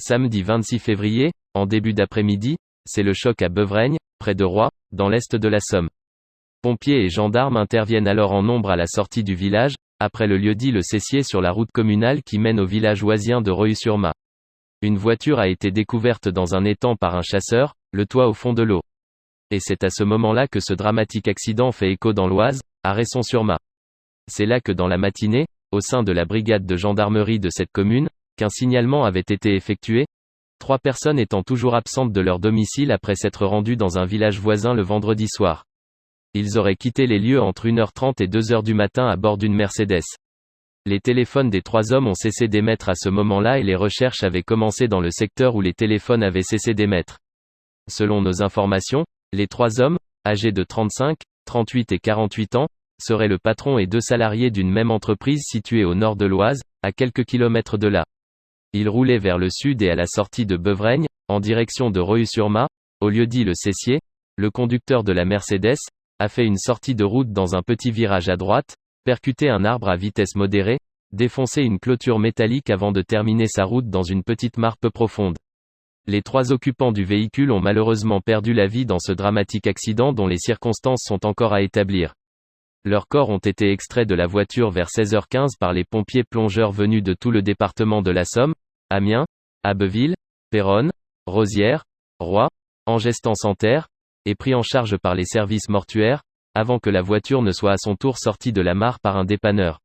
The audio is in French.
Samedi 26 février, en début d'après-midi, c'est le choc à Beuvreigne, près de Roye, dans l'est de la Somme. Pompiers et gendarmes interviennent alors en nombre à la sortie du village, après le lieu-dit le Cessier sur la route communale qui mène au village oisien de Roeulx-sur-Mât. Une voiture a été découverte dans un étang par un chasseur, le toit au fond de l'eau. Et c'est à ce moment-là que ce dramatique accident fait écho dans l'Oise, à Resson-sur-Mât. C'est là que dans la matinée, au sein de la brigade de gendarmerie de cette commune, qu'un signalement avait été effectué, 3 personnes étant toujours absentes de leur domicile après s'être rendues dans un village voisin le vendredi soir. Ils auraient quitté les lieux entre 1h30 et 2h du matin à bord d'une Mercedes. Les téléphones des 3 hommes ont cessé d'émettre à ce moment-là et les recherches avaient commencé dans le secteur où les téléphones avaient cessé d'émettre. Selon nos informations, les 3 hommes, âgés de 35, 38 et 48 ans, seraient le patron et 2 salariés d'une même entreprise située au nord de l'Oise, à quelques kilomètres de là. Ils roulaient vers le sud et à la sortie de Beuvreigne, en direction de Roeulx-sur-Mât, au lieu-dit le Cessier, le conducteur de la Mercedes a fait une sortie de route dans un petit virage à droite, percuté un arbre à vitesse modérée, défoncé une clôture métallique avant de terminer sa route dans une petite mare peu profonde. Les 3 occupants du véhicule ont malheureusement perdu la vie dans ce dramatique accident dont les circonstances sont encore à établir. Leurs corps ont été extraits de la voiture vers 16h15 par les pompiers plongeurs venus de tout le département de la Somme, Amiens, Abbeville, Péronne, Rosières, Roye, Angestan-Santerre, et pris en charge par les services mortuaires, avant que la voiture ne soit à son tour sortie de la mare par un dépanneur.